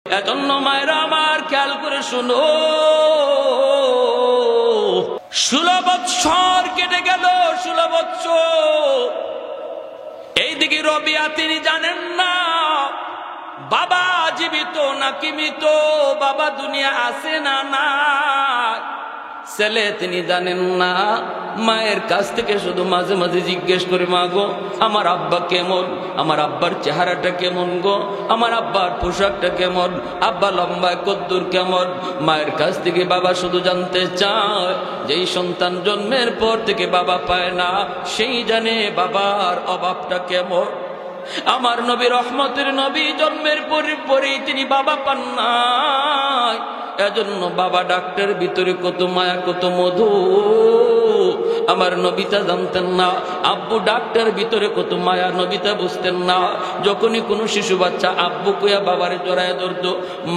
এজন্য মায়েরা আমার খেয়াল করে শুনো, 16 বৎসর কেটে গেল, 16 বৎসর। এইদিকে রবিয়া তিনি জানেন না বাবা জীবিত নাকি মৃত, বাবা দুনিয়া আছে না না। ছেলে তিনি জানেন না, মায়ের কাছ থেকে শুধু মাঝে মাঝে জিজ্ঞেস করে, মা গো আমার আব্বা কেমন, আমার আব্বার চেহারাটা কেমন গো, আমার আব্বার পোশাকটা কেমন, আব্বা লম্বা কদ্দুর কেমন। মায়ের কাছ থেকে বাবা শুধু জানতে চায়, যেই সন্তান জন্মের পর থেকে বাবা পায় না সেই জানে বাবার অভাবটা কেমন। আমার নবী রহমতের নবী জন্মের পরেই তিনি বাবা পান নাই। এজন্য বাবা ডাক্তার ভিতরে কত মায়া কত মধু আমার নবীতা জানতেন না। আব্বু ডাক্তার ভিতরে কত মায়া নবীতা বুঝতেন না। যখনই কোনো শিশু বাচ্চা আব্বু কইয়া বাবারে জড়ায় ধরত,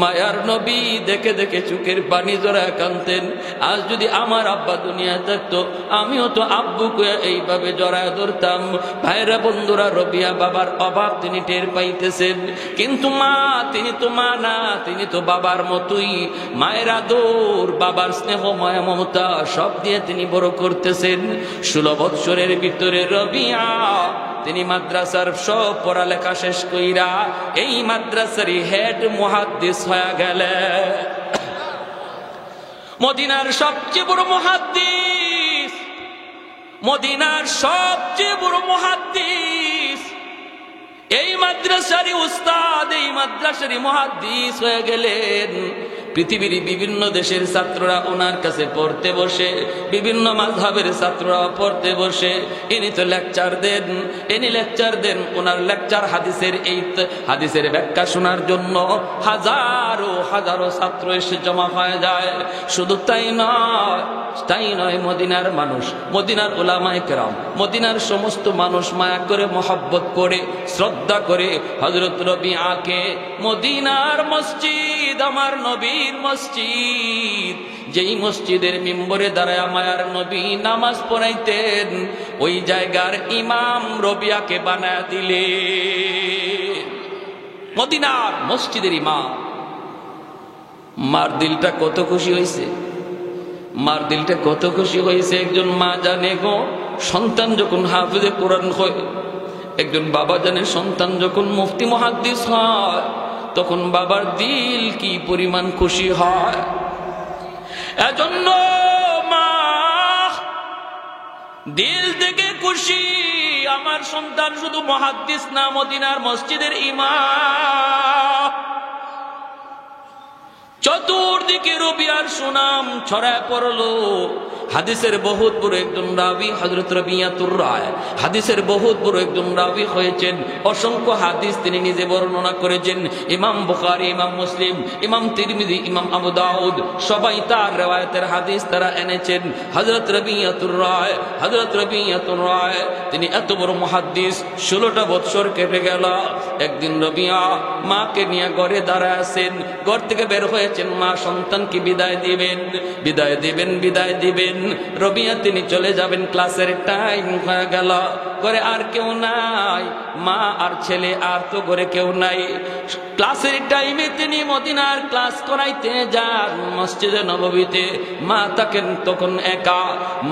মায়ার নবী দেখে দেখে চোখের পানি জড়ায় কাঁদতেন। আজ যদি আমার আব্বা দুনিয়া থাকতো আমিও তো আব্বু কইয়া এইভাবে জড়ায় ধরতাম। ভাইরা বন্ধুরা, রবিয়া বাবার অভাব তিনি টের পাইতেছেন, কিন্তু মা তিনি তো মা না, তিনি তো বাবার মতোই। মায়ের আদর, বাবার স্নেহ মায়া মমতা সব দিয়ে তিনি বড় করতেছেন। 16 বৎসরের ভিতরে রবিয়া তিনি মাদ্রাসার সব পড়ালেখা শেষ কইরা এই মাদ্রাসারই হেড মুহাদ্দিস হয়ে গেলেন। মদিনার সবচেয়ে বড় মুহাদ্দিস, মদিনার সবচেয়ে বড় মুহাদ্দিস, এই মাদ্রাসারই উস্তাদ, এই মাদ্রাসারই মুহাদ্দিস হয়ে গেলেন। পৃথিবীর বিভিন্ন দেশের ছাত্ররা ওনার কাছে পড়তে বসে, বিভিন্ন মাযহাবের ছাত্ররা পড়তে বসে। ইনি তো লেকচার দেন, ইনি লেকচার দেন। ওনার লেকচার হাদিসের ব্যাখ্যা শোনার জন্য হাজারো হাজারো ছাত্র এসে জমা হয়ে যায়। শুধু তাই নয়, মদিনার মানুষ, মদিনার উলামায়ে কেরাম, মদিনার সমস্ত মানুষ মায়া করে মহব্বত করে শ্রদ্ধা করে হযরত রবিআকে। মদিনার মসজিদ আমার নবীর মসজিদ, যেই মসজিদের মিম্বরে দাঁড়ায় মায়ার নবী নামাজ পড়াইতেন, ওই জায়গার ইমাম রবিআকে বানায় দিলে মদিনার মসজিদের ইমাম। মার দিলটা কত খুশি হয়েছে, মার দিলটা কত খুশি হয়েছে। একজন মা জানে গো, সন্তান যখন হাফেজে কোরআন হয়, একজন বাবা জানে সন্তান যখন মুফতি মুহাদ্দিস হয়, তখন বাবার দিল কি পরিমাণ খুশি হয়। এজন্য মা দিল থেকে খুশি, আমার সন্তান শুধু মুহাদ্দিস না, মদিনার মসজিদের ইমাম। চতুর্দিকে রবিয়ার সুনাম ছড়ায় পড়লো। হাদিসের বহুত বড় একজন রাবি হযরত রবিয়াতুর রায়, হাদিসের বহুত বড় একজন রাবি হয়েছেন। অসংখ্য হাদিস তিনি নিজে বর্ণনা করেছেন। ইমাম বুখারী, ইমাম মুসলিম, ইমাম তিরমিজি, ইমাম আবু দাউদ সবাই তার riwayaতের হাদিস তারা এনেছেন। হযরত রবিয়াতুর রায়, হযরত রবিয়াতুর রায় তিনি এত বড় মুহাদ্দিস। 16টা বৎসর কেটে গেল। একদিন রবিয়া মাকে নিয়ে ঘরে দাঁড়ায় আছেন, ঘর থেকে বের হয়েছেন। মা সন্তানকে বিদায় দিবেন, বিদায় দিবেন, বিদায় দিবেন। রবিয়া তিনি চলে যাবেন, ক্লাসের টাইম হয়ে গেল। ঘরে আর কেউ নাই, মা আর ছেলে, আর তো ঘরে কেউ নাই। ক্লাসের টাইমে তিনি মদিনার ক্লাস করাইতে যান মসজিদে নববীতে। মা থাকেন তখন একা।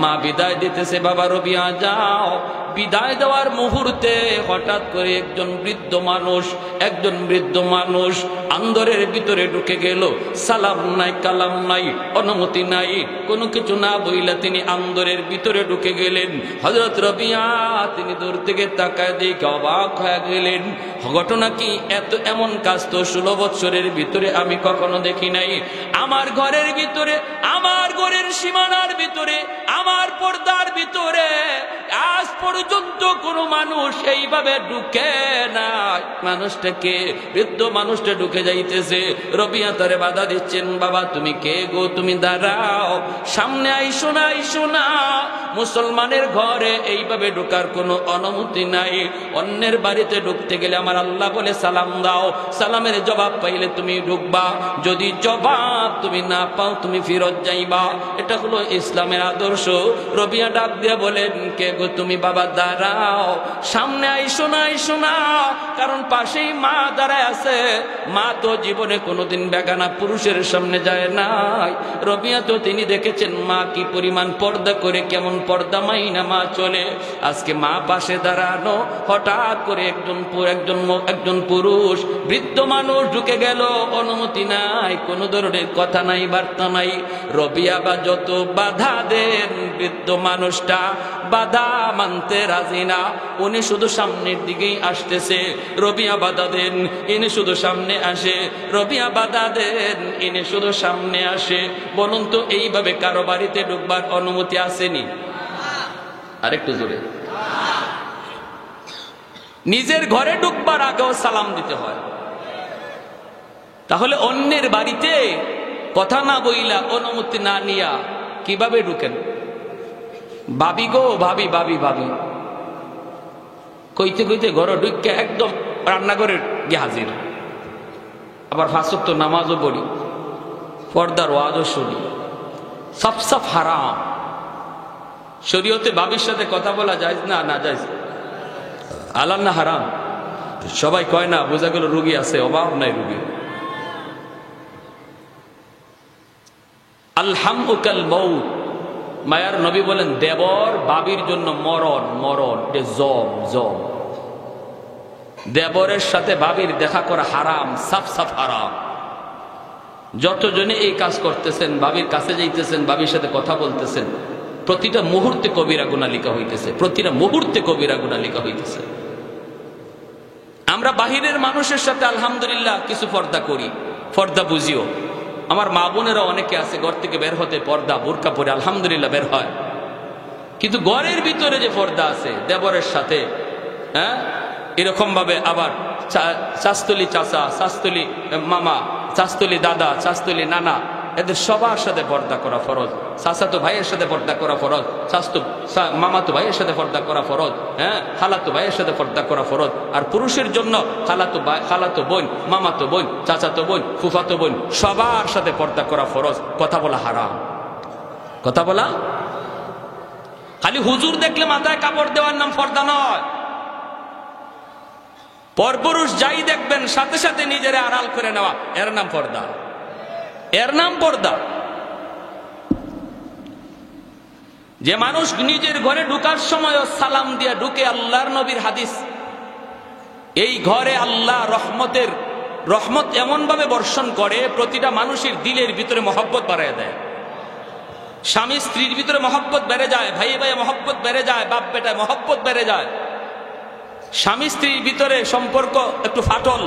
মা বিদায় দিতেছে, বাবা রবিয়া যাও। বিদায় দেওয়ার মুহূর্তে হঠাৎ করে একজন বৃদ্ধ মানুষ আন্দরের ভিতরে ঢুকে গেল। সালাম নাই, কালাম নাই, অনুমতি নাই, কোনো কিছু না বইলা তিনি আন্দরের ভিতরে ঢুকে গেলেন। হযরত রবিয়া তিনি দূর থেকে তাকায় দেখে অবাক হয়ে গেলেন। ঘটনা কি? এমন কাজ তো 16 বৎসরের ভিতরে আমি কখনো দেখি নাই। আমার ঘরের ভিতরে, আমার ঘরের সীমানার ভিতরে, আমার পর্দার ভিতরে আজ পর্যন্ত কোনো মানুষ এইভাবে ঢুকে নাই। মানুষটাকে, বৃদ্ধ মানুষটা ঢুকে যাইতেছে। রবিয়া তারে বাধা দিচ্ছেন, বাবা তুমি কে গো, তুমি দাঁড়াও, সামনে আইসো না, আইসো না। মুসলমানের ঘরে এইভাবে ঢোকার কোনো অনুমতি নাই। অন্যের বাড়িতে ঢুকতে গেলে আমার আল্লাহ বলে সালাম দাও, সালামের জবাব পাইলে তুমি ঢুকবা, যদি জবাব তুমি না পাও তুমি ফিরত যাইবা। এটা হলো ইসলামের আদর্শ। রবিয়া ডাক দিয়ে বলেন, কে গো তুমি? বাবা দাঁড়াও, সামনে আইসো না, আইসো না, কারণ পাশেই মা দাঁড়ায় আছে। মা তো জীবনে কোনোদিন বেগানা পুরুষের সামনে যায় নাই। রবিয়া তো তিনি দেখেছেন মা কি পরিমাণ পর্দা করে, কেমন পর্দা মাইনা মা চলে। আজকে মা পাশে দাঁড়ানো, হঠাৎ করে একজন পুরুষ বৃদ্ধ মানুষ ঢুকে গেল, অনুমতি নাই, কোনো ধরনের কথা নাই, বার্তা নাই। রবিয়া বা যত বাধা দেন, বৃদ্ধ মানুষটা বাধা মানতে রাজি না। উনি শুধু সামনের দিকেই আসতেছে, রবিয়া বাধা দেন, ইনি শুধু সামনে আসে, রবিয়া বাধা দেন, ইনি শুধু সামনে আসে। বলুন তো, এইভাবে কারো বাড়িতে ঢুকবার অনুমতি আসেনি? আরেকটু জোরে। নিজের ঘরে ঢুকবার আগেও সালাম দিতে হয়। তাহলে অন্যের বাড়িতে কথা না বইলা, অনুমতি না নিয়া কিভাবে ঢুকেন? ভাবি গো, ভাবি ভাবি ভাবি কইতে কইতে ঘরে ঢুকে একদম রান্নাঘরে গিয়ে হাজির। আবার 5 ওয়াক্ত নামাজও পড়ি, পর্দার ওয়াজও শুনি, সব সব হারাম। শরীয়তে ভাবির সাথে কথা বলা যায় না? না যায়। হালাল না হারাম? সবাই কয় না, বোঝা গেল রুগী আছে, অভাব নাই রুগী। আলহামুকাল মউত, মায়ার নবী বলেন দেবর বাবির জন্য মরণ, মরণ জম জম। দেবরের সাথে বাবির দেখা করা হারাম, সাফ সাফ হারাম। যতজনে এই কাজ করতেছেন, বাবির কাছে যাইতেছেন, বাবির সাথে কথা বলতেছেন, প্রতিটা মুহূর্তে কবিরা গুনাহ লিখা হইতেছে, প্রতিটা মুহূর্তে কবিরা গুনাহ লিখা হইতেছে। আমরা বাহিরের মানুষের সাথে আলহামদুলিল্লাহ কিছু পর্দা করি, পর্দা বুঝিও। আমার মা বোনেরা অনেকে আছে ঘর থেকে বের হতে পর্দা বোরকা পরে আলহামদুলিল্লাহ বের হয়, কিন্তু ঘরের ভিতরে যে পর্দা আছে দেবরের সাথে, হ্যাঁ, এরকম ভাবে আবার চাস্তলি চাচা, চাস্তলি মামা, চাস্তলি দাদা, চাস্তলি নানা, এদের সবার সাথে পর্দা করা ফরজ। চাচাতো ভাইয়ের সাথে পর্দা করা ফরজ, মামাতো ভাইয়ের সাথে পর্দা করা ফরজ, হ্যাঁ, খালাতো ভাইয়ের সাথে পর্দা করা ফরজ। আর পুরুষের জন্য খালাতো বোন, মামাতো বোন, চাচাতো বোন, ফুফাতো বোন, সবার সাথে পর্দা করা ফরজ। কথা বলা হারাম, কথা বলা। খালি হুজুর দেখলে মাথায় কাপড় দেওয়ার নাম পর্দা নয়। পরপুরুষ যাই দেখবেন সাথে সাথে নিজের আড়াল করে নেওয়া, এর নাম পর্দা, এর নাম পর্দা। যে মানুষ নিজের ঘরে ঢুকার সময় সালাম দিয়ে ঢুকে, আল্লাহর নবীর হাদিস, এই ঘরে আল্লাহ রহমত এমন ভাবে বর্ষণ করে, প্রতিটা মানুষের দিলের ভিতরে মহব্বত বাড়ায় দেয়। স্বামী স্ত্রীর ভিতরে মহব্বত বেড়ে যায়, ভাই ভাই মহব্বত বেড়ে যায়, বাপ বেটায় মহব্বত বেড়ে যায়। স্বামী স্ত্রীর ভিতরে সম্পর্ক একটু ফাটল,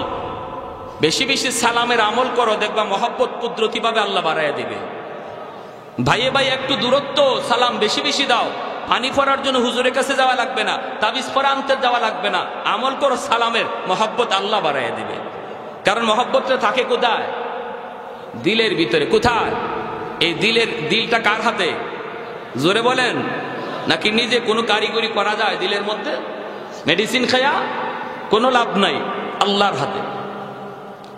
বেশি বেশি সালামের আমল করো, দেখবা মহব্বত কুদরতি ভাবে আল্লাহ বাড়াইয়া দিবে। ভাইয়ে ভাই একটু দূরত্ব, সালাম বেশি বেশি দাও। পানি পড়ার জন্য হুজুরের কাছে যাওয়া লাগবে না, তাবিজ পড়া আনতে যাওয়া লাগবে না, আমল করো সালামের, মহব্বত আল্লাহ বাড়াইয়া দিবে। কারণ মহব্বতটা থাকে কোথায়? দিলের ভিতরে। কোথায়? এই দিলটা কার হাতে? জোরে বলেন। নাকি নিজে কোনো কারিগরি করা যায় দিলের মধ্যে? মেডিসিন খায়া কোনো লাভ নাই, আল্লাহর হাতে।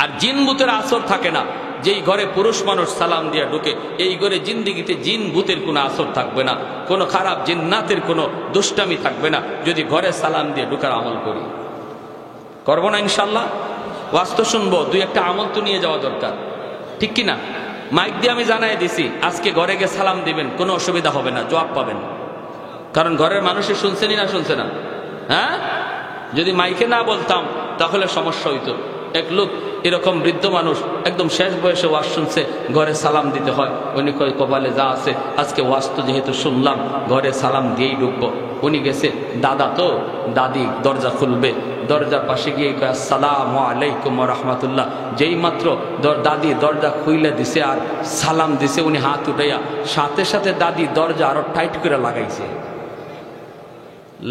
আর জিন ভূতের আসর থাকে না। যেই ঘরে পুরুষ মানুষ সালাম দিয়ে ঢুকে, এই ঘরে জিন্দিগিতে জিন ভূতের কোনো আসর থাকবে না, কোনো খারাপ জিন্নাতের কোনো দুষ্টামি থাকবে না, যদি ঘরে সালাম দিয়ে ঢুকার আমল করি। করবো না ইনশাল্লাহ? ওয়াস্ত শুনবো, 2-1টা আমল তো নিয়ে যাওয়া দরকার, ঠিক কিনা? মাইক দিয়ে আমি জানাই দিছি, আজকে ঘরে গিয়ে সালাম দিবেন, কোনো অসুবিধা হবে না, জবাব পাবেন। কারণ ঘরের মানুষে শুনছেনই না শুনছে না? হ্যাঁ, যদি মাইকে না বলতাম তাহলে সমস্যা হইতো। এক লোক এরকম বৃদ্ধ মানুষ, একদম শেষ বয়সে ওয়াজ শুনছে, ঘরে সালাম দিতে হয়। উনি কয় কপালে যা আছে, আজকে ওয়াজ তো যেহেতু শুনলাম, ঘরে সালাম দিয়েই ঢুকবো। উনি গেছে, দাদা তো দাদি দরজা খুলবে, দরজার পাশে গিয়ে কয় আসসালামু আলাইকুম ওয়া রাহমাতুল্লাহ। যেই মাত্র দাদি দরজা খুইলে দিছে আর সালাম দিছে, উনি হাত উঠাইয়া সাথে সাথে দাদি দরজা আরো টাইট করে লাগাইছে,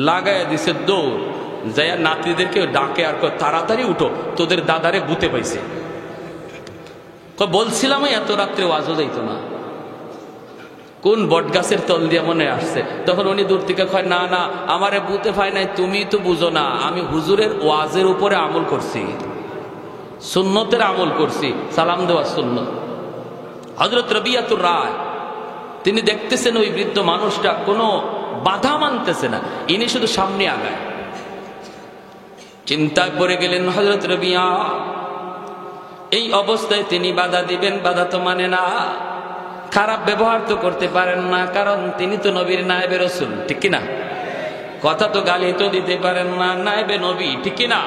লাগাইয়া দিছে দৌড়, যাইয়া নাতিদেরকে ডাকে আর কয় তাড়াতাড়ি উঠো, তোদের দাদারে ভূতে পাইছে। বলছিলাম এত রাত্রে ওয়াজও যাইতো না। কোন বট গাছের তল দিয়ে মনে আসছে। তখন উনি দূর থেকে কয়, না না, আমারে বুঝতে পাই নাই, তুমি তো বুঝো না, আমি হুজুরের ওয়াজের উপরে আমল করছি, সুন্নতের আমল করছি, সালাম দেওয়া সুন্নত। হযরত রবিয়াতুর রায় তিনি দেখতেছেন ওই বৃদ্ধ মানুষটা কোনো বাধা মানতেছে না, ইনি শুধু সামনে আগায়। চিন্তায় পড়ে গেলেন হযরত রবিয়া, এই অবস্থায় তিনি বাধা দিবেন, বাধা তো মানে না, খারাপ ব্যবহার তো করতে পারেন না, কারণ তিনি তো নবীর নায়েবে রাসূল, ঠিক কিনা? কথা তো গালি তো দিতে পারেন না, নায়েবে নবী, ঠিক কিনা?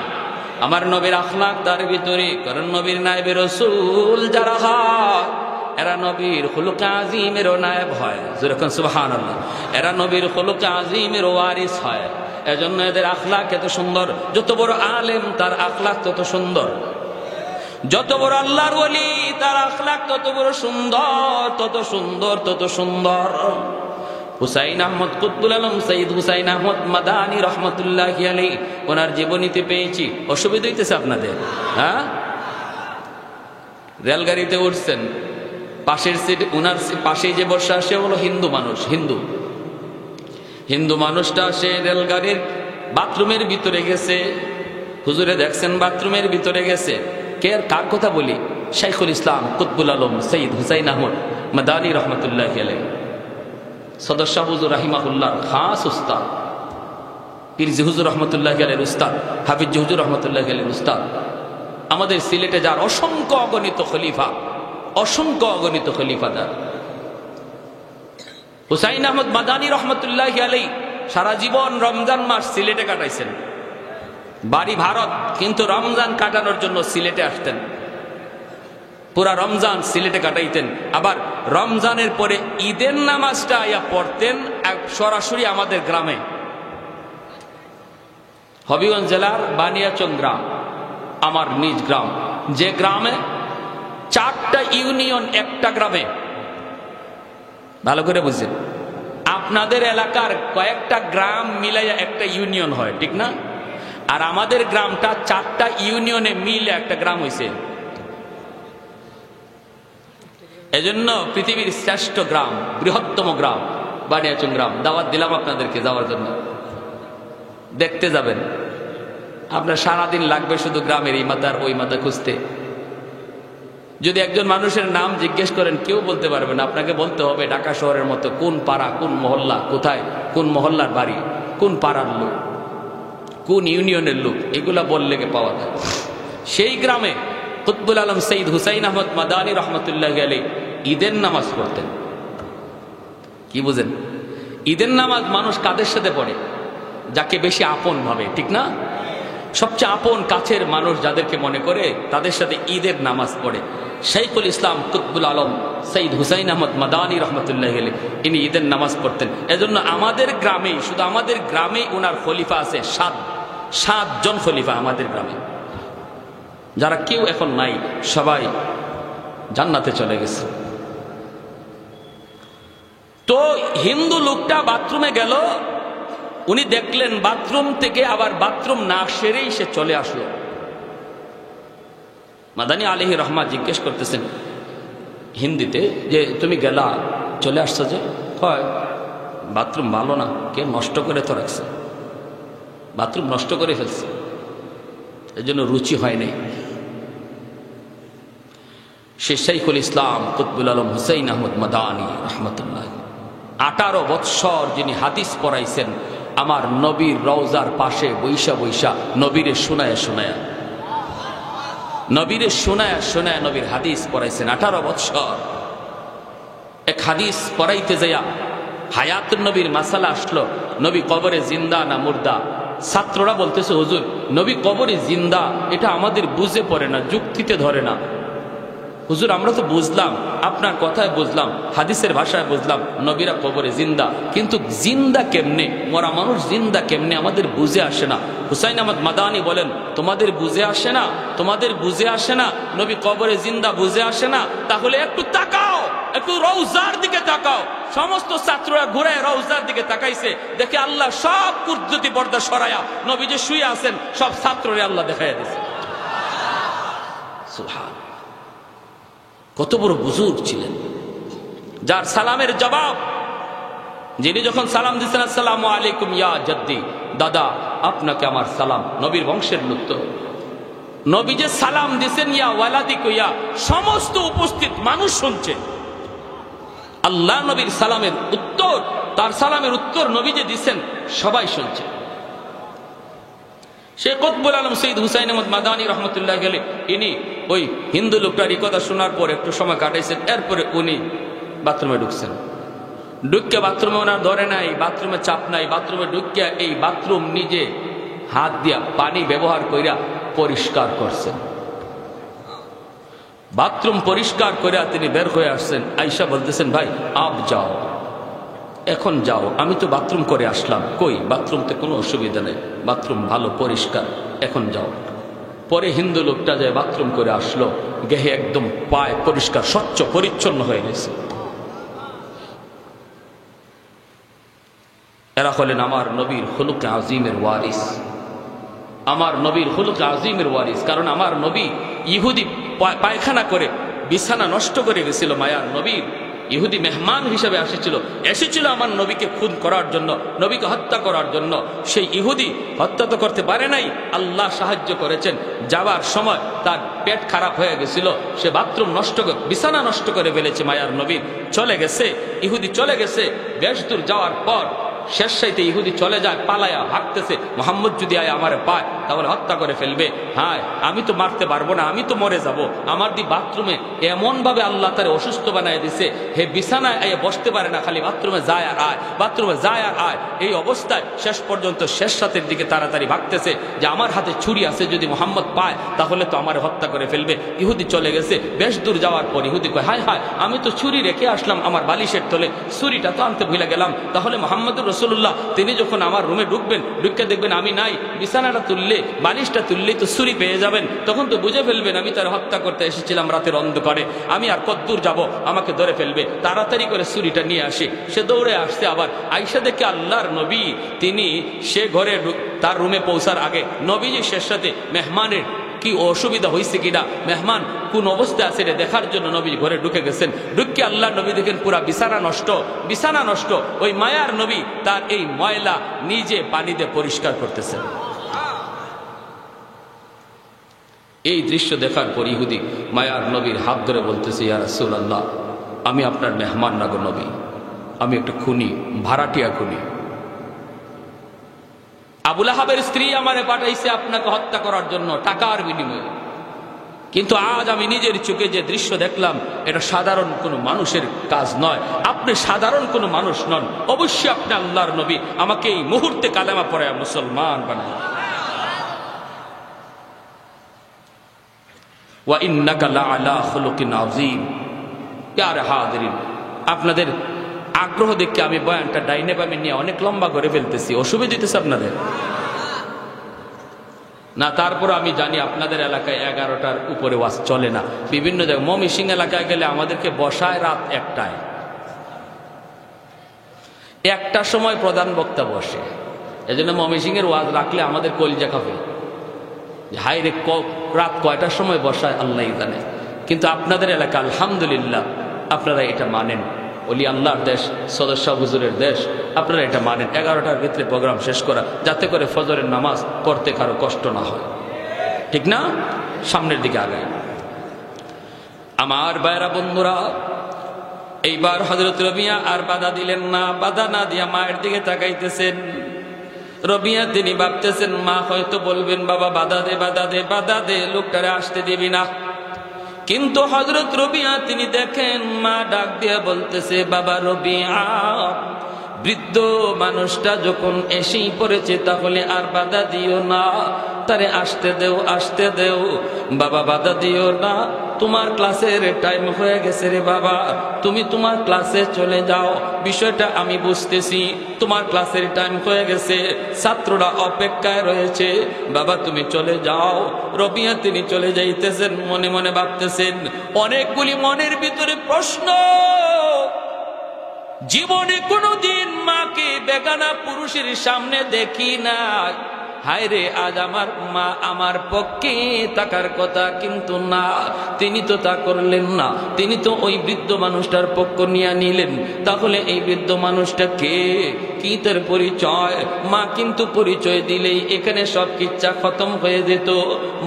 আমার নবীর আখলাক তার ভিতরে, কারণ নবীর নায়েবে রাসূল যারা হয় এরা নবীর খুলুক আজিমেরও নায়েব হয়, যেরকম সুবহানাল্লাহ, এরা নবীর খুলুক আজিমের ওয়ারিস হয়। এজন্য এদের আখলাক এত সুন্দর। যত বড় আলেম তার আখলাক তত সুন্দর, যত বড় আল্লাহর ওলি তার আখলাক তত বড় সুন্দর, তত সুন্দর, তত সুন্দর। হুসাইন আহমদ কুতবুল আলম সৈয়দ হুসাইন আহমদ মাদানী রহমতুল্লাহি আলাইহি, ওনার জীবনীতে পেয়েছি। অসুবিধা হইতেছে আপনাদের? হ্যাঁ, রেলগাড়িতে উঠছেন, পাশের সিট, উনার পাশেই যে বসা সে হলো হিন্দু মানুষ, হিন্দু মানুষটা সে রেলগাড়ির বাথরুমের ভিতরে গেছে। হুজুরে দেখছেন বাথরুমের ভিতরে গেছে, কে আর কার কথা বলি? শাইখুল ইসলাম কুতবুল আলম সৈয়দ হুসাইন আহমদ মাদানী রহমতুল্লাহি আলাইহি, সদর শাহ হুজুর রাহিমাহুল্লাহ খাস উস্তাদ, পীরজি হুজুর রহমতুল্লাহি আলাইহির উস্তাদ, হাফিজ হুজুর রহমতুল্লাহি আলাইহির উস্তাদ। আমাদের সিলেটে যার অসংখ্য অগণিত খলিফা, অসংখ্য অগণিত খলিফাদার। হুসাইন আহমদ মাদানী রহমতুল্লাহি আলাইহি সারা জীবন রমজান মাস সিলেটে কাটাইছেন। বাড়ি ভারত, কিন্তু রমজান কাটানোর জন্য সিলেটে আসতেন, পুরা রমজান সিলেটে কাটাইতেন। আবার রমজানের পরে ঈদের নামাজটা আইয়া পড়তেন সরাসরি আমাদের গ্রামে, হবিগঞ্জ জেলার বানিয়াচং গ্রাম, আমার নিজ গ্রাম, যে গ্রামে 4টা ইউনিয়ন একটা গ্রামে। ভালো করে বুঝছেন, আপনাদের এলাকার কয়েকটা গ্রাম মিলাইয়া একটা ইউনিয়ন হয়, ঠিক না? আর আমাদের গ্রামটা 4টা ইউনিয়নে মিলে একটা গ্রাম হয়েছে। এজন্য পৃথিবীর শ্রেষ্ঠ গ্রাম, বৃহত্তম গ্রাম বানিয়াচং গ্রাম। দাওয়াত দিলাম আপনাদেরকে যাওয়ার জন্য, দেখতে যাবেন। আপনার সারাদিন লাগবে শুধু গ্রামের এই মাথার ওই মাথা খুঁজতে। যদি একজন মানুষের নাম জিজ্ঞেস করেন, কেউ বলতে পারবে না, আপনাকে বলতে হবে ঢাকা শহরের মতো কোন পাড়া, কোন মহল্লা, কোথায়, কোন মহল্লার বাড়ি, কোন পাড়ার লোক, কোন ইউনিয়নের লোক, এগুলা বললে পাওয়া যায়। সেই গ্রামে কুতবুল আলম সৈয়দ হুসাইন আহমদ মাদানী রহমতুল্লাহি আলাইহি ঈদের নামাজ পড়তেন। কি বুঝেন? ঈদের নামাজ মানুষ কাদের সাথে পড়ে? যাকে বেশি আপন ভাবে, ঠিক না? সবচেয়ে আপন কাছের মানুষ যাদেরকে মনে করে তাদের সাথে ঈদের নামাজ পড়ে। শাইখুল ইসলাম কুতবুল আলম সৈয়দ হুসাইন আহমদ মাদানী রহমতুল্লাহি আলাইহি ইনি ঈদের নামাজ পড়তেন। এজন্য আমাদের গ্রামেই, শুধু আমাদের গ্রামেই ওনার খলিফা আছে 7 জন খলিফা আমাদের গ্রামে, যারা কেউ এখন নাই, সবাই জান্নাতে চলে গেছে। তো হিন্দু লোকটা বাথরুমে গেল, উনি দেখলেন বাথরুম থেকে আবার বাথরুম না সেরেই সে চলে আসলো। মাদানী আলাইহি রহমত জিজ্ঞেস করতেছেন হিন্দিতে যে তুমি গেলা, চলে আসছো যে? হয় বাথরুম ভালো না, কে নষ্ট করে তো রাখছে, বাথরুম নষ্ট করে ফেলছে, এর জন্য রুচি হয় নাই। সে শাইখুল ইসলাম কুতবুল আলম হুসাইন আহমদ মাদানী রহমতুল্লাহ 18 বৎসর যিনি হাদিস পড়াইছেন আমার নবীর রওজার পাশে বৈশা বৈশা, নবীরে শোনায়া শোনায়া, নবীরে শোনায়া শোনায়া নবীর হাদিস পড়াইছেন 18 বৎসর। এক হাদিস পড়াইতে যাইয়া হায়াত নবীর মাসালা আসলো, নবী কবরে জিন্দা না মুর্দা। ছাত্ররা বলতেছে হুজুর নবী কবরে জিন্দা, এটা আমাদের বুঝে পড়ে না, যুক্তিতে ধরে না। হুজুর আমরা তো বুঝলাম, আপনার কথায় বুঝলাম, হাদিসের ভাষায় বুঝলাম নবীরা কবরে জিন্দা, কিন্তু জিন্দা কেমনে, মরা মানুষ জিন্দা কেমনে আমাদের বুঝে আসে না। হুসাইন আহমদ মাদানী বলেন তোমাদের বুঝে আসে না, তোমাদের বুঝে আসে না, নবী কবরে জিন্দা বুঝে আসে না, তাহলে একটু তাকাও, একটু রওজার দিকে তাকাও। সমস্ত ছাত্ররা ঘুরে রওজার দিকে তাকাইছে, দেখে আল্লাহ সব কুদরতি পর্দা সরায়া নবী যে শুয়ে আছেন সব ছাত্ররে আল্লাহ দেখাইয়া দিয়েছে। সুবহান, কত বড় বুজুর্গ ছিলেন। যার সালামের জবাব, যিনি যখন সালাম দিচ্ছেন আসসালামু আলাইকুম ইয়া জাদ্দি, দাদা আপনাকে আমার সালাম, নবীর বংশের লোক তো। নবী যে সালাম দিচ্ছেন ইয়া ওয়ালাদি কইয়া, সমস্ত উপস্থিত মানুষ শুনছে। আল্লাহ নবীর সালামের উত্তর, তার সালামের উত্তর নবী যে দিচ্ছেন সবাই শুনছে। শেখ কুতবুল আলম সৈয়দ হুসাইন আহমদ মাদানী রহমতুল্লাহ গেলে ইনি ওই হিন্দু লোকটার এই কথা শোনার পর একটু সময় কাটাইছেন, এরপরে উনি বাথরুমে ঢুকছেন। ঢুকিয়া বাথরুমে ওনার ধরে নাই, বাথরুমে চাপ নাই, বাথরুমে ঢুকিয়া এই বাথরুম নিজে হাত দিয়া পানি ব্যবহার কইরা পরিষ্কার করছেন। বাথরুম পরিষ্কার করিয়া তিনি বের হয়ে আসছেন। আয়েশা বলতেছেন, ভাই আপ যাও, এখন যাও, আমি তো বাথরুম করে আসলাম। কই, বাথরুমতে কোনো অসুবিধা নেই, বাথরুম ভালো পরিষ্কার, এখন যাও। পরে হিন্দু লোকটা যায় বাথরুম করে আসলো, গেহে একদম পায় পরিষ্কার স্বচ্ছ পরিচ্ছন্ন হয়ে গেছে। এরা হলেন আমার নবীর খুলুক আজিমের ওয়ারিস, আমার নবীর খুলুক আজিমের ওয়ারিস। কারণ আমার নবী ইহুদি পায়খানা করে বিছানা নষ্ট করে গেছিল, মায়ার নবীর ইহুদি মেহমান হিসেবে এসেছিল আমার নবীকে খুন করার জন্য, নবীকে হত্যা করার জন্য। সেই ইহুদি হত্যা তো করতে পারে নাই, আল্লাহ সাহায্য করেছেন। যাবার সময় তার পেট খারাপ হয়ে গেছিল, সে বাথরুম নষ্ট করে বিছানা নষ্ট করে ফেলেছে মায়ার নবীর। চলে গেছে, ইহুদি চলে গেছে। বেশ দূর যাওয়ার পর শেষ সাইতে ইহুদি চলে যায়, পালায়া ভাগতেছে। মোহাম্মদ যদি আয় আমার পায় তাহলে হত্যা করে ফেলবে। হ্যাঁ, আমি তো মারতে পারবো না, আমি তো মরে যাব। আমার দি বাথরুমে এমন ভাবে আল্লাহ তারে অসুস্থ বানায় দিছে, হে বিছানায় বসতে পারে না, খালি বাথরুমে যায় আর আয়, বাথরুমে যায় আর আয়। এই অবস্থায় শেষ পর্যন্ত শেষ রাতের দিকে তাড়াতাড়ি ভাগতেছে যে আমার হাতে ছুরি আছে, যদি মোহাম্মদ পায় তাহলে তো আমার হত্যা করে ফেলবে। ইহুদি চলে গেছে। বেশ দূর যাওয়ার পর ইহুদি কয়, হায় হায়, আমি তো ছুরি রেখে আসলাম আমার বালিশের তলে, ছুরিটা তো আনতে ভুলে গেলাম। তাহলে মোহাম্মদুর রাসূলুল্লাহ তিনি যখন আমার রুমে ঢুকবেন, ঢুকে দেখবেন আমি নাই, বিছানাটা তুললে বালিশটা তুললেই তো ছুরি পেয়ে যাবেন, তখন তো বুঝে ফেলবেন আমি তার হত্যা করতে এসেছিলাম রাতের অন্ধকারে। আমি আর কতদূর যাব, আমাকে ধরে ফেলবে। তাড়াতাড়ি করে ছুরিটা নিয়ে আসে। সে দৌড়ে আসছে। আবার আয়েশা দেখে আল্লাহর নবী তিনি সে ঘরে তার রুমে পৌঁছার আগে নবীজি শেষ সাথে মেহমানের কি অসুবিধা হয়েছে কিনা, মেহমান কোন অবস্থায় আছে দেখার জন্য নবী ঘরে ঢুকে গেছেন। ঢুকে আল্লাহ নবী দেখেন পুরা বিছানা নষ্ট, বিছানা নষ্ট। ওই মায়ার নবী তার এই ময়লা নিজে পানি দিয়ে পরিষ্কার করতেছেন। এই দৃশ্য দেখার পর ইহুদি মায়ার নবীর হাত ধরে বলতেছে, ইয়া রাসূলুল্লাহ, আমি আপনার মেহমান না গো নবী, আমি একটা খুনি, ভাড়াটিয়া খুনি। আবু লাহাবের স্ত্রী আমারে পাঠাইছে আপনাকে হত্যা করার জন্য টাকার বিনিময়ে। কিন্তু আজ আমি নিজের চোখে যে দৃশ্য দেখলাম, এটা সাধারণ কোনো মানুষের কাজ নয়। আপনি সাধারণ কোনো মানুষ নন, অবশ্যই আপনি আল্লাহর নবী। আমাকে এই মুহূর্তে কালেমা পড়ায় মুসলমান বানান। ওয়া ইন্নাকা লাআলা খুলুকিন আযীম। প্যারে হাজিরিন, আপনাদের আগ্রহ দেখে আমি বয়ানটা ডাইনে বামে নিয়ে অনেক লম্বা করে ফেলতেছি, অসুবিধা দিতেছে আপনাদের না? তারপর আমি জানি আপনাদের এলাকায় 11টার উপরে ওয়াজ চলে না। বিভিন্ন জায়গায় ময়মনসিং এলাকায় গেলে আমাদেরকে বসায় রাত 1টায়, 1টার সময় প্রধান বক্তা বসে। এজন্য ময়মনসিং এর ওয়াজ রাখলে আমাদের কলিজা কাঁপে, হাই রে রাত কয়টার সময় বসায় আল্লাহ জানে। কিন্তু আপনাদের এলাকা আলহামদুলিল্লাহ আপনারা এটা মানেন, ওলি আল্লাহর দেশ, সদস্য হুজুরের দেশ, আপনারা এটা মানেন 11টার ভিতরে প্রোগ্রাম শেষ করা, যাতে করে ফজরের নামাজ পড়তে কারো কষ্ট না হয়, ঠিক না? সামনের দিকে আগায়। আমার ভাইরা বন্ধুরা, এইবার হযরত রবিয়া আর বাধা দিলেন না। বাধা না দিয়া মায়ের দিকে তাকাইতেছেন। রবিয়া তিনি ভাবতেছেন মা হয়তো বলবেন, বাবা বাধা দে, বাধা দে, বাধা দে, লোকটারে আসতে দিবি না। কিন্তু হযরত রবিয়া তিনি দেখেন মা ডাক দিয়ে বলতেছে, বাবা রবিয়া, বৃদ্ধ মানুষটা যখন এসেই পড়েছে তাহলে আর বাধা দিও না, তারে আসতে দেও, আসতে দেও। বাবা বাধা দিও না, তোমার ক্লাসের টাইম হয়ে গেছে রে বাবা, তুমি তোমার ক্লাসে চলে যাও। বিষয়টা আমি বুঝতেছি, তোমার ক্লাসের টাইম হয়ে গেছে, ছাত্ররা অপেক্ষায় রয়েছে, বাবা তুমি চলে যাও। রবিয়া তিনি চলে যাইতেছেন, মনে মনে ভাবতেছেন অনেকগুলি মনের ভিতরে প্রশ্ন। জীবনে কোনোদিন মাকে বেগানা পুরুষের সামনে দেখি না, হায় রে, আজ আমার মা আমার পক্ষে থাকার কথা, কিন্তু না, তিনি তো তা করলেন না। তিনি তো ওই বৃদ্ধ মানুষটার পক্ষ নিয়ে নিলেন। তাহলে এই বৃদ্ধ মানুষটা কে, কি তার পরিচয়? মা কিন্তু পরিচয় দিলেই এখানে সব কিচ্ছা খতম হয়ে যেত।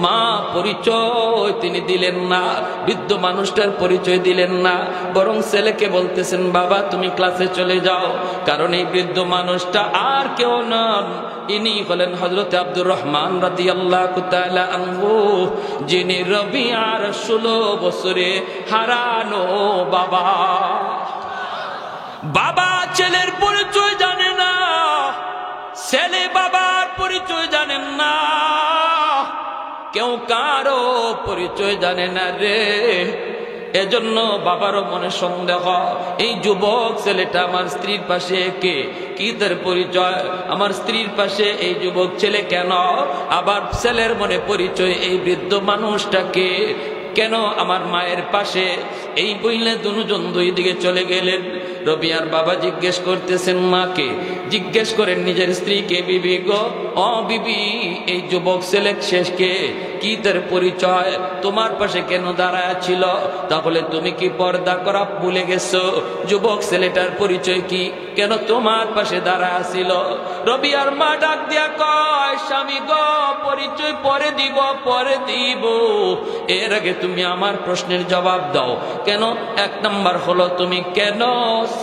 মা পরিচয় তিনি দিলেন না, বৃদ্ধ মানুষটার পরিচয় দিলেন না, বরং ছেলেকে বলতেছেন, বাবা তুমি ক্লাসে চলে যাও। কারণ এই বৃদ্ধ মানুষটা আর কেউ নন, ইনি হলেন হযরত আব্দুর রহমান রাদিয়াল্লাহু তাআলা আনহু, যিনি রবিয়ার 16 বছরে হারানো বাবা। বাবা ছেলের পরিচয় জানে না, ছেলে বাবার পরিচয় জানেন না, কেউ কারো পরিচয় জানে না রে। এজন্য বাবারও মনে সন্দেহ, এই যুবক ছেলেটা আমার স্ত্রীর পাশে কে, কি তার পরিচয়? আমার স্ত্রীর পাশে এই যুবক ছেলে কেন? আবার ছেলের মনে পরিচয় এই বৃদ্ধ মানুষটাকে কেন আমার মায়ের পাশে? এই বইলে দুজন দুই দিকে চলে গেলেন। রবিয়ার বাবা জিজ্ঞেস করতেছেন মাকে, জিজ্ঞেস করেন নিজের স্ত্রীকে, বিবি গো, ও বিবি, এই যুবক ছেলে শেষকে, কি তার পরিচয়? তোমার পাশে কেন দাঁড়ায় ছিল? তাহলে তুমি কি পর্দা করা ভুলে গেছো? যুবক ছেলেটার পরিচয় কি, কেন তোমার পাশে দাঁড়ায় ছিল? রবিয়ার মা ডাক দিয়া কয়, স্বামী গো, পরিচয় পরে দিব, পরে দিব, এর আগে তুমি আমার প্রশ্নের জবাব দাও। কেন? এক নাম্বার হলো, তুমি কেন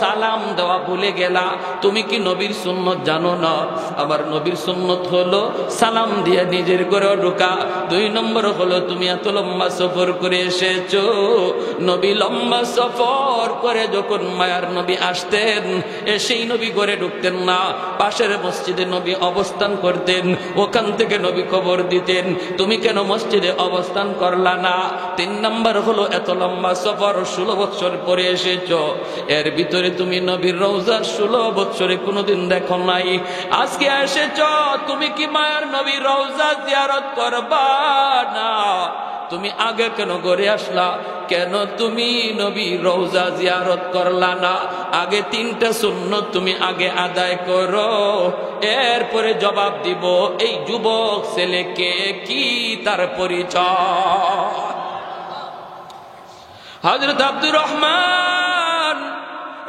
সালাম দেওয়া ভুলে গেলা? তুমি কি নবীর সুন্নত জানো না? আবার নবীর সুন্নত হলো সালাম দিয়ে নিজের ঘরে ঢোকা। 2 নম্বর হলো, তুমি এত লম্বা সফর করে এসেছো, নবী লম্বা সফর করে যখন মায়ার নবী আসতেন, এসেই নবী ঘরে ঢুকতেন না, পাশের মসজিদে নবী অবস্থান করতেন, ওখান থেকে নবী খবর দিতেন, তুমি কেন মসজিদে অবস্থান করলা না? 3 নম্বর হলো, এত লম্বা সফর 16 বছর পরে এসেছো, এর ভিতরে তুমি নবীর রওজা 16 বছরে কোনোদিন দেখো নাই, আজকে এসেছো, তুমি কি মায়ার নবীর রওজা জিয়ারত করবা না? তুমি আগে কেন ঘরে আসলা? কেন তুমি নবীর রওজা জিয়ারত করলা না? আগে 3টা সুন্নত তুমি আগে আদায় করো, এরপরে জবাব দিব এই যুবক ছেলেকে, কি তার পরিচয়? হযরত আব্দুর রহমান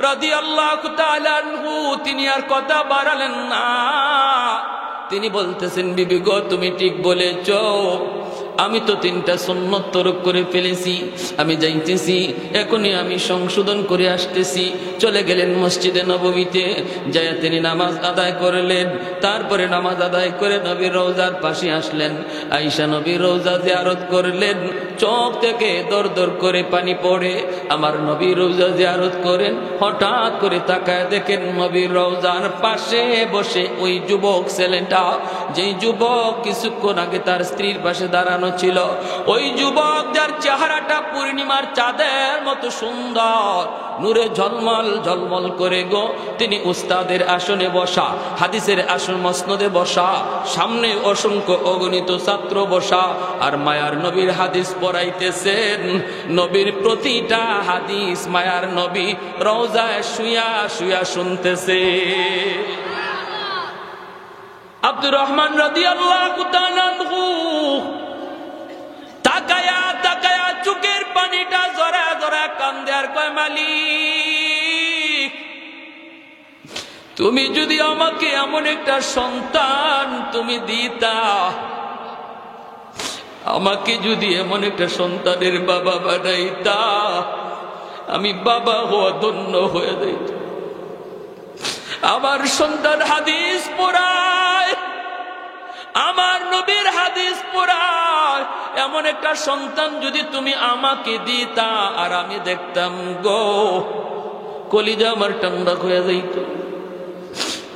রাদিয়াল্লাহু তাআলা আনহু তিনি আর কথা বাড়ালেন না। তিনি বলতেছেন, বিবি গো, তুমি ঠিক বলেছো, আমি তো 3টা সুন্নত তরক করে ফেলেছি, আমি যাইতেছি, এখনই আমি সংশোধন করে আসতেছি। চলে গেলেন মসজিদে নববীতে, যায় তিনি নামাজ আদায় করলেন। তারপরে নামাজ আদায় করে নবীর রওজার পাশে আসলেন, আয়েশা নবীর রওজা জিয়ারত করলেন। চোখ থেকে দর দর করে পানি পড়ে। আমার নবীর রওজা জিয়ারত করেন, হঠাৎ করে তাকায় দেখেন নবীর রওজার পাশে বসে ওই যুবক ছেলেটা, যেই যুবক কিছুক্ষণ আগে তার স্ত্রীর পাশে দাঁড়ানো ছিল, ওই যুবক যার চেহারাটা পূর্ণিমার চাঁদের মতো সুন্দর, নূরে ঝলমল ঝলমল করে গো। তিনি উস্তাদের আসনে বসা, হাদিসের আসন মসনদে বসা, সামনে অসংখ্য অগণিত ছাত্র বসা, আর মায়ার নবীর হাদিস পড়াইতেছেন। নবীর প্রতিটা হাদিস মায়ার নবী রওজায় শুয়া শুয়া শুনতেছে। আব্দুর রহমান রাদিয়াল্লাহু তাআলা আনহু তাকায়া তাকায়া চোখের পানিটা জরা জরা কান্দে আর কয়, মালিক, তুমি যদি আমাকে এমন একটা সন্তান তুমি দিতা, আমাকে যদি এমন একটা সন্তানের বাবা বানাইতা, আমি বাবা হওয়া ধন্য হয়ে যাইত। আমার সন্তান হাদিস পড়ায়, আমার নবীর হাদিস পড়ায়, এমন একটা সন্তান যদি তুমি আমাকে দিতা আর আমি দেখতাম গো, কলিজা আমার ঠান্ডা হয়ে যাইত।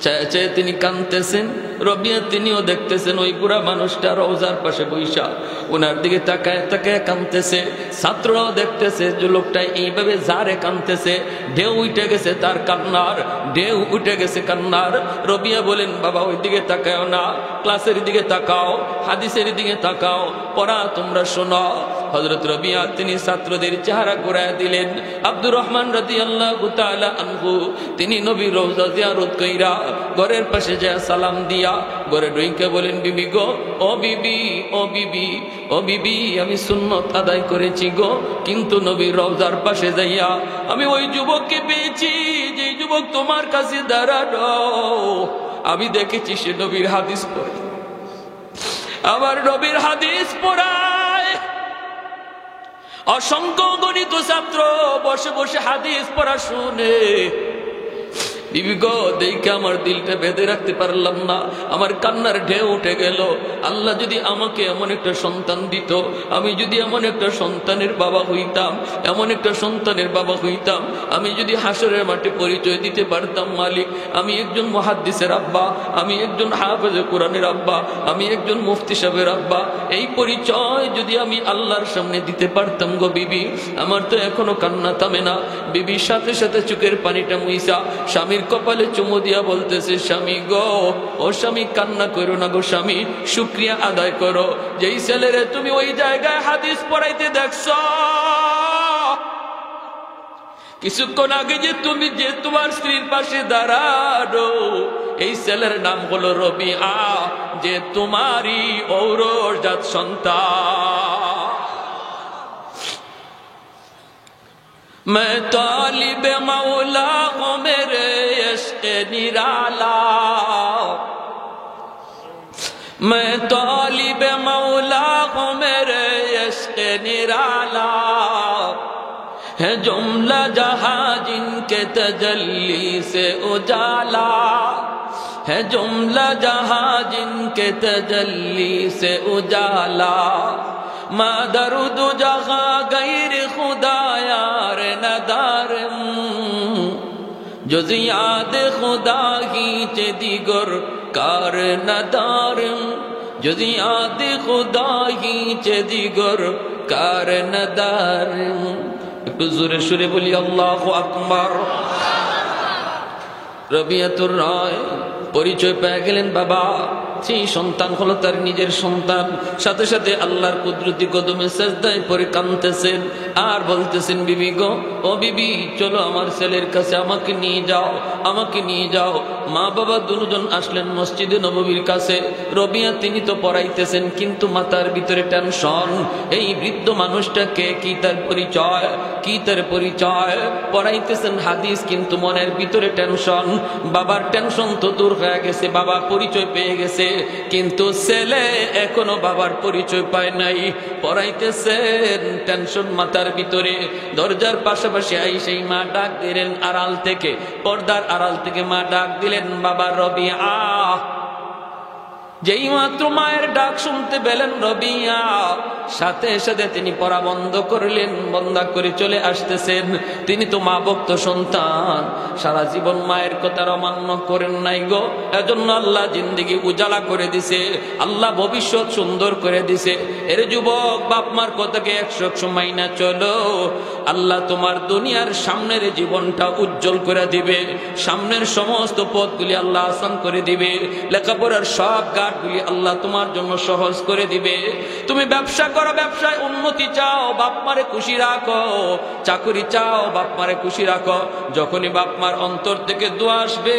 চায় চায় তিনি কাঁদতেছেন। রবিয়া তিনিও দেখতেছেন ওই বুড়া মানুষটা রওজার পাশে বৈশা ওনার দিকে তাকায় তাকায় কাঁদতেছে। ছাত্ররাও দেখতেছে যে লোকটা এইভাবে যারে কাঁদতেছে, ঢেউ উঠে গেছে তার কান্নার, ঢেউ উঠে গেছে কান্নার। রবিয়া বলেন, বাবা ওই দিকে তাকাও না, ক্লাসের দিকে তাকাও, হাদিসের দিকে তাকাও, পড়া তোমরা শোনো। হযরত রবিয়া তিনি ছাত্রদের চেহারা ঘুরায় দিলেন। আব্দুর রহমান রাদিয়াল্লাহু তাআলা আনহু তিনি নবীর রওজা জিয়ারত কইরা ঘরের পাশে যায় সালাম দিয়া ঘরে ঢুইকে বলেন, বিবি গো, ও বিবি, ও বিবি, ও বিবি, আমি সুন্নত আদায় করেছি গো, কিন্তু নবীর রওজার পাশে যাইয়া আমি ওই যুবককে পেয়েছি যে যুবক তোমার কাছে দাঁড়ানো। আমি দেখেছি সে নবীর হাদিস পড়ে, আমার নবীর হাদিস পড়ায়। অসংখ্য গণিত ছাত্র বসে বসে হাদিস পড়া শুনে। বিবি গো, দেখে আমার দিলটা বেঁধে রাখতে পারলাম না, আমার কান্নার ঢেউ উঠে গেল। আল্লাহ যদি আমাকে এমন একটা সন্তান দিত, আমি যদি এমন একটা সন্তানের বাবা হইতাম, এমন একটা সন্তানের বাবা হইতাম, আমি যদি হাসরের মাঠে পরিচয় দিতে পারতাম, মালিক আমি একজন মুহাদ্দিসের আব্বা, আমি একজন হাফেজে কোরআনের আব্বা, আমি একজন মুফতি সাহেবের আব্বা, এই পরিচয় যদি আমি আল্লাহর সামনে দিতে পারতাম গো বিবি, আমার তো এখনো কান্না থামে না। বিবির সাথে সাথে চোখের পানিটা মুইসা স্বামীর কপালে চুমু দিয়া বলতেছে, স্বামী গো, ও স্বামী কান্না করো না গো স্বামী, শুকরিয়া আদায় করো যেই ছেলেরে তুমি ওই জায়গায় হাদিস পড়াইতে দেখছ। কিছুক্ষণ আগে যে তুমি যে তোমার স্ত্রীর পাশে দাঁড়ানো, এই ছেলের নাম হলো রবিআ, যে তোমারই ঔরজাত সন্তান। मैं तालिब मौला हूँ मेरे इश्क़ निराला, मैं तालिब मौला हूँ मेरे इश्क़ निराला, है जुमला जहाँ जिनके तजल्ली से उजाला, है जुमला जहाँ जिनके तजल्ली से उजाला, माँ दरुद जहाँ गैर खुदा यार नदारम, जुज़ याद खुदा हीच दिगर कार नदारम, जुज़ याद खुदा हीच दिगर कार नदारम। একটু জোরে সুরে বলি আল্লাহু আকবার। রবিয়াতুর রায় পরিচয় পেয়ে গেলেন বাবা, সেই সন্তান হলো তার নিজের সন্তান। সাথে সাথে আল্লাহর কুদরতি কদমে সিজদায় পড়ে কাঁদতেছেন আর বলতেছেন, বিবি গো, ও বিবি, চলো আমার ছেলের কাছে, আমাকে নিয়ে যাও, আমাকে নিয়ে যাও। মা বাবা দুজন আসলেন মসজিদে নববীর কাছে। রবিয়া তিনি তো পড়াইতেছেন, কিন্তু মাথার ভিতরে টেনশন, এই বৃদ্ধ মানুষটাকে কি তার পরিচয়, কি তার পরিচয়। পড়াইতেছেন হাদিস, কিন্তু মনের ভিতরে টেনশন। বাবার টেনশন তো দূর হয়ে গেছে, বাবা পরিচয় পেয়ে গেছে, কিন্তু ছেলে এখনো বাবার পরিচয় পায় নাই। পড়াইতেছেন, টেনশন মাথার ভিতরে। দরজার পাশাপাশি আই সেই মা ডাক দিলেন আড়াল থেকে, পর্দার আড়াল থেকে মা ডাক দিলেন, বাবা রবিআ। যেই মাত্র মায়ের ডাক শুনতে পেলেন রবিআ, সাথে সাথে তিনি পড়া বন্ধ করলেন, বন্ধ করে চলে আসতেছেন। তিনি তো মা ভক্ত সন্তান, সারা জীবন মায়ের কথার অমান্য করেন নাই গো, এজন্য আল্লাহ জিন্দেগি উজালা করে দিছে, আল্লাহ ভবিষ্যৎ সুন্দর করে দিছে। এর যুবক, বাপ মার কথাকে 100 মাইনা চলো, আল্লাহ তোমার দুনিয়ার সামনের জীবনটা উজ্জ্বল করে দিবে, সামনের সমস্ত পথগুলি আল্লাহ আসান করে দিবে, লেখাপড়ার সব ঘাটগুলি আল্লাহ তোমার জন্য সহজ করে দিবে। তুমি ব্যবসা করো, ব্যবসায় উন্নতি চাও, বাপ মারে খুশি রাখো, চাকরি চাও, বাপ মারে খুশি রাখো। যখনই বাপ মার অন্তর থেকে দোয়া আসবে,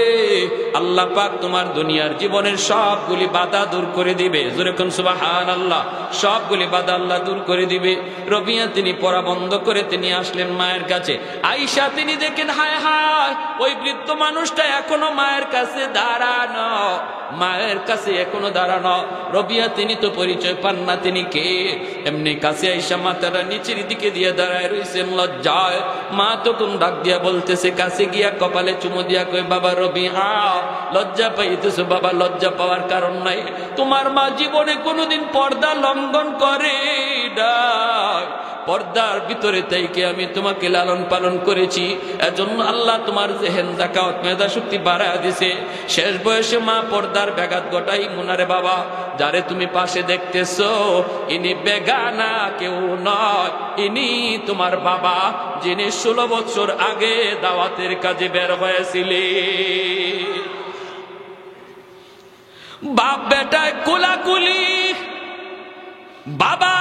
আল্লাহ পাক তোমার দুনিয়ার জীবনের সবগুলি বাধা দূর করে দিবে। জোরে কোন সুবহানাল্লাহ। সবগুলি বাধা আল্লাহ দূর করে দিবে। রবিয়া তিনি পড়া বন্ধ করে তিনি আসলেন মায়ের কাছে। আয়েশা তিনি দেখেন, হায় হায়, ওই বৃদ্ধ মানুষটা এখনো মায়ের কাছে দাঁড়ানো, মায়ের কাছে এখনো দাঁড়ানো। রবিয়া তিনি তো পরিচয় পান না তিনি কে। এমনি কাছে আয়েশা মাথাটা নিচের দিকে দিয়ে দাঁড়ায় রয়েছেন লজ্জায়। মা তখন ডাক দিয়া বলতেছে, কাছে গিয়া কপালে চুমু দিয়া কই, বাবা রবিআ, লজ্জা পাইতেছো বাবা, লজ্জা পাওয়ার কারণ নাই। তোমার মা জীবনে কোনোদিন পর্দা লঙ্ঘন করে না, পর্দার ভিতরে থেকে আমি তোমাকে লালন পালন করেছি, এজন্য আল্লাহ তোমার জেহেন যাকাত মেধা শক্তি বাড়ায় দিছে। শেষ বয়সে মা পর্দার ব্যাঘাত ঘটাই মুনারে বাবা, যারে তুমি পাশে দেখতেছো ইনি বেগানা কেউ নয়, ইনি তোমার বাবা, যিনি 16 বছর আগে দাওয়াতের কাজে বের হয়েছিলেন। বাপ বেটায় কোলাকুলি, বাবা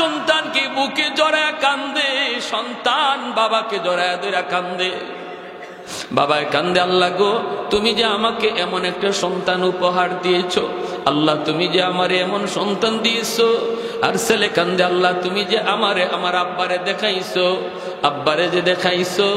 সন্তানকে বুকে জড়ায় কান্দে, সন্তান বাবাকে জড়ায় ধরে কান্দে। বাবায় কান্দে, আল্লাহ গো তুমি যে আমাকে এমন একটা সন্তান উপহার দিয়েছো, আল্লাহ তুমি যে আমারে এমন সন্তান দিয়েছো। আর ছেলে কান্দে, আল্লাহ তুমি যে আমারে আমার আব্বারে দেখাইছো, আব্বারে যে দেখাইছো।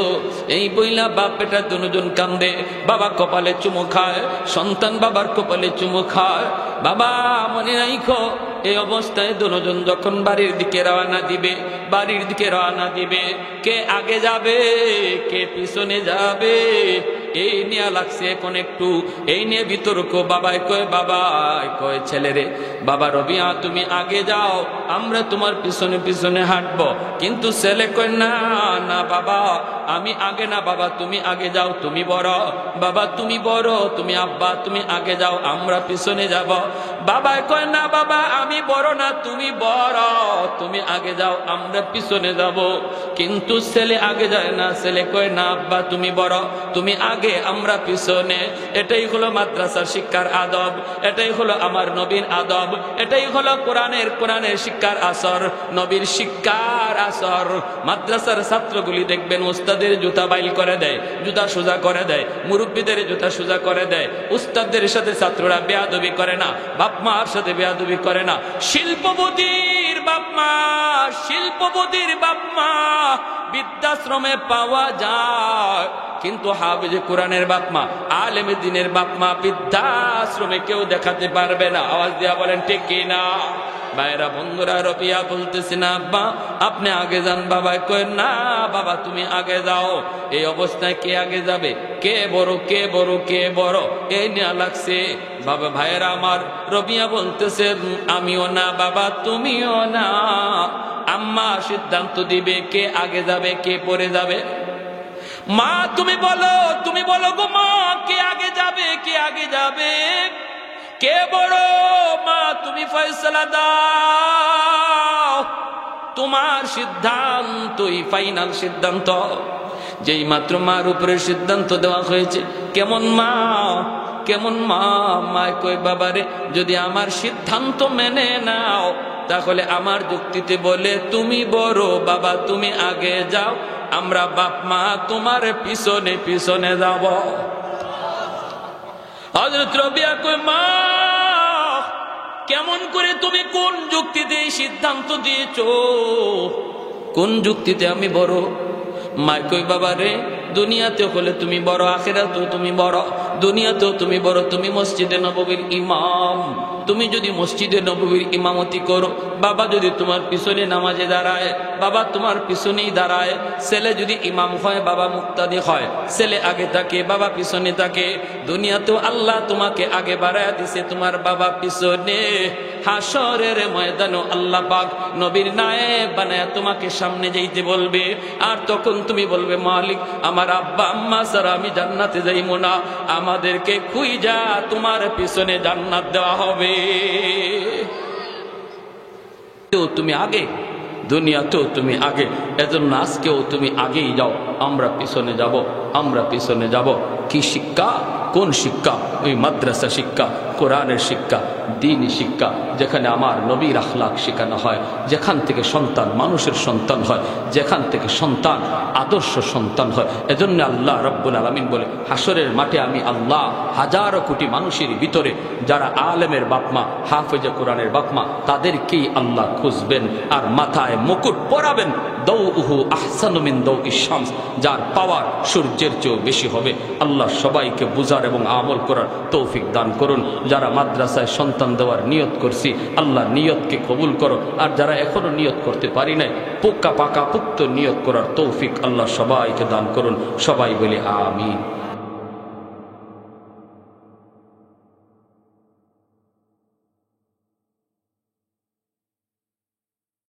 এই বইলা বাপ বেটা দুজন কান্দে, বাবা কপালে চুমু খায়, সন্তান বাবার কপালে চুমু খায়। বাবা মনে রাখো, এই অবস্থায় দুজন যখন বাড়ির দিকে রওনা দিবে, বাড়ির দিকে রওনা দিবে, কে আগে যাবে কে পিছনে যাবে এই নিয়ে লাগছে এখন একটু, এই নিয়ে বিতর্ক। বাবাই কয়, বাবাই কয় ছেলে রে, বাবা রবিয়া তুমি আগে যাও, আমরা তোমার পিছনে পিছনে হাঁটবো। কিন্তু ছেলে কয়, না না বাবা আমি আগে না, বাবা তুমি আগে যাও, তুমি বড়, বাবা তুমি বড়, তুমি আব্বা তুমি আগে যাও, আমরা পিছনে যাব। বাবাই কয়, না বাবা আমি বড় না, তুমি বড়, তুমি আগে যাও, আমরা পিছনে যাব। কিন্তু ছেলে আগে যায় না, ছেলে কয়, না আব্বা তুমি বড়, তুমি আগে, আমরা পিছনে। এটাই হলো মাদ্রাসার শিক্ষার আদব, এটাই হলো আমার নবীর আদব, এটাই হলো কোরআনের শিক্ষার আসর, নবীর শিক্ষার আসর। মাদ্রাসার ছাত্রগুলি দেখবেন উস্তাদের জুতা বাইল করে দেয়, জুতা সোজা করে দেয়, মুরব্বীদের জুতা সোজা করে দেয়। উস্তাদের সাথে ছাত্ররা বেয়াদবি করে না, বাপ মার সাথে বেয়াদবি করে না। শিল্পপতির বাপ মা, শিল্পপতির বাপ মা বৃদ্ধাশ্রমে পাওয়া যায়, কিন্তু হাফেজে কোরআনের বাপ মা, আলেমে দ্বীনের বাপ মা বৃদ্ধাশ্রমে কেউ দেখাতে পারবে না। আওয়াজ দিয়া বলেন ঠিক কি না? ভাইরা বন্ধুরা, রবিয়া বলতেছি না আব্বা আপনি আগে যান। বাবা কয়, না বাবা তুমি আগে যাও। এই অবস্থায় কে আগে যাবে, কে বড় কে বড় কে বড় এই নিয়ে লাগছে। বাবা ভাইয়েরা আমার, রবিয়া বলতেছে আমিও না বাবা তুমিও না, আম্মা সিদ্ধান্ত দিবে কে আগে যাবে কে পরে যাবে। মা তুমি বলো গো মা, কে আগে যাবে কে আগে যাবে, কে বড়? মা তুমি ফয়সালা দাও, তোমার সিদ্ধান্তই ফাইনাল সিদ্ধান্ত। যেই মাত্র মার উপরে সিদ্ধান্ত দেওয়া হয়েছে, কেমন মা কেমন মা? মায় কই বাবারে যদি আমার সিদ্ধান্ত মেনে নাও তাহলে আমার যুক্তিতে বলে তুমি বড়, বাবা তুমি আগে যাও, আমরা বাপ মা তোমার পিছনে পিছনে যাব। হযরত রবিয়া কই মা কেমন করে তুমি কোন যুক্তিতে এই সিদ্ধান্ত দিয়েছো, কোন যুক্তিতে আমি বড়? মা কই বাবা রে দুনিয়াতে হলে তুমি বড়, আখিরাতেও তুমি বড়। দুনিয়াতেও তুমি বড়, তুমি মসজিদে নববীর ইমাম। তুমি যদি মসজিদে নববীর ইমামতি করো, বাবা যদি তোমার পিছনে নামাজে দাঁড়ায়, বাবা তোমার পিছনেই দাঁড়ায়। ছেলে যদি ইমাম হয়, বাবা মুক্তাদি হয়, ছেলে আগে থাকে বাবা পিছনে থাকে। দুনিয়াতেও আল্লাহ তোমাকে আগে বাড়ায় দিছে, তোমার বাবা পিছনে। হাসরের ময়দানও আল্লাহ পাক নবীর নায়েব বানায়া তোমাকে সামনে যাইতে বলবে, আর তখন তুমি বলবে মালিক আমার আব্বা আম্মা ছাড়া আমি জান্নাতে যাইব না, আমাদেরকে খুঁজা তোমার পিছনে জান্নাত দেওয়া হবে। তুমি আগে, দুনিয়াতেও তুমি আগে, এজন্য আজকেও তুমি আগেই যাও, আমরা পিছনে যাব, আমরা পিছনে যাব। কি শিক্ষা? কোন শিক্ষা? ওই মাদ্রাসা শিক্ষা, কোরআনের শিক্ষা, দ্বীনি শিক্ষা, যেখানে আমার নবীর আখলাক শেখানো হয়, যেখান থেকে সন্তান মানুষের সন্তান হয়, যেখান থেকে সন্তান আদর্শ সন্তান হয়। এজন্য আল্লাহ রাব্বুল আলামিন বলে হাসরের মাঠে আমি আল্লাহ হাজারো কোটি মানুষের ভিতরে যারা আলেমের বাপমা, হাফেজে কোরআনের বাপমা, তাদেরকেই আল্লাহ খুঁজবেন আর মাথায় মুকুট পরাবেন। দাউহু আহসানু মিন দাউইশ শামস, যার পাওয়ার সূর্যের চেয়েও বেশি হবে। আল্লাহ সবাইকে বুঝার এবং আমল করার তৌফিক দান করুন। যারা মাদ্রাসায় সন্তান দেওয়ার নিয়ত করছি, আল্লাহ নিয়তকে কবুল করো। আর যারা এখনো নিয়ত করতে পারি নাই, পোক্ত নিয়ত করার তৌফিক আল্লাহ সবাইকে দান করুন। সবাই বলি আমিন।